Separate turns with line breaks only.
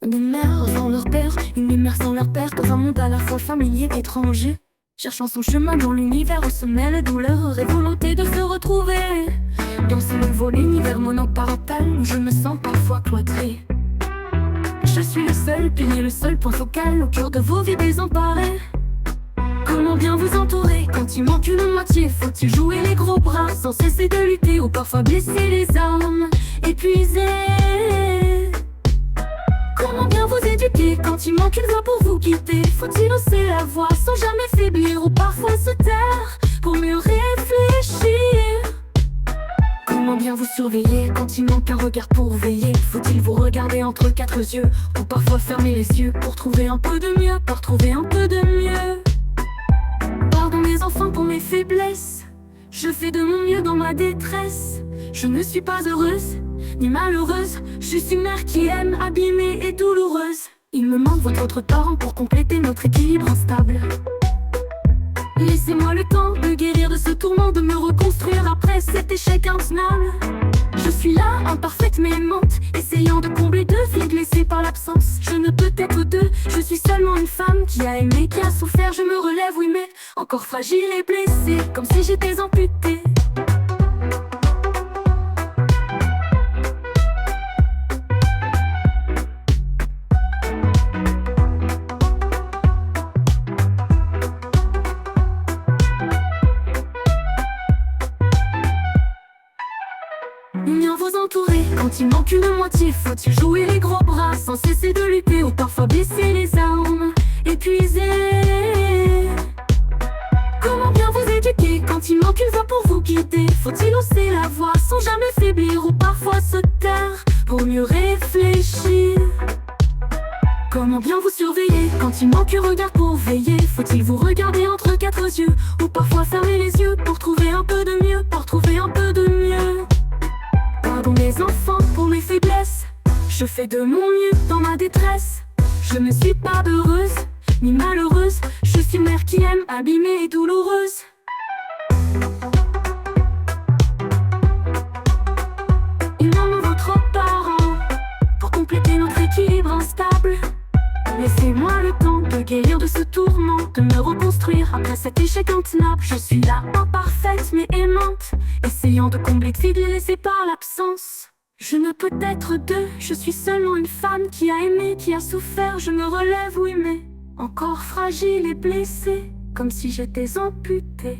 Des mères sans leur père, une mère sans leur père, dans un monde à la fois familier et étranger. Cherchant son chemin dans l'univers où se mêlent douleur et volonté de se retrouver. Dans ce nouveau univers monoparental où je me sens parfois cloîtré. Je suis le seul pilier, le seul point focal au cœur de vos vies désemparées. Comment bien vous entourer quand il manque une moitié? Faut-il jouer les gros bras sans cesser de lutter ou parfois blesser les âmes épuisées? Comment bien vous éduquer quand il manque une voix pour vous guider? Faut-il hausser la voix sans jamais faiblir ou parfois se taire pour mieux réfléchir? Comment bien vous surveiller quand il manque un regard pour veiller? Faut-il vous regarder entre quatre yeux ou parfois fermer les yeux pour trouver un peu de mieux, pour trouver un peu de mieux? Pardon mes enfants pour mes faiblesses, je fais de mon mieux dans ma détresse. Je ne suis pas heureuse ni malheureuse, je suis une mère qui aime, abîmée et douloureuse. Il me manque votre autre parent pour compléter notre équilibre instable. Laissez-moi le temps de guérir de ce tourment, de me reconstruire après cet échec intenable. Je suis là, imparfaite mais aimante, essayant de combler deux vides laissées par l'absence. Je ne peux être deux, je suis seulement une femme qui a aimé, qui a souffert. Je me relève, oui mais encore fragile et blessée, comme si j'étais amputée. Bien vous entourer quand il manque une moitié? Faut-il jouer les gros bras sans cesser de lutter ou parfois baisser les armes épuisées? Comment bien vous éduquer quand il manque une voix pour vous guider? Faut-il hausser la voix sans jamais faiblir ou parfois se taire pour mieux réfléchir? Comment bien vous surveiller quand il manque un regard pour veiller? Faut-il vous regarder entre quatre yeux ou parfois fermer les yeux pour trouver un peu de mieux, pour trouver un peu de mieux? Pardon mes enfants pour mes faiblesses, je fais de mon mieux dans ma détresse. Je ne suis pas heureuse ni malheureuse, je suis une mère qui aime, abîmée et douloureuse. Il manque votre parent pour compléter notre équilibre instable. Laissez-moi le temps de guérir de ce tourment, de me reconstruire après cet échec intenable. Je suis là, imparfaite mais aimante, essayant de combler de vides laissés par l'absence. Je ne peux être deux, je suis seulement une femme qui a aimé, qui a souffert. Je me relève, oui mais encore fragile et blessée, comme si j'étais amputée.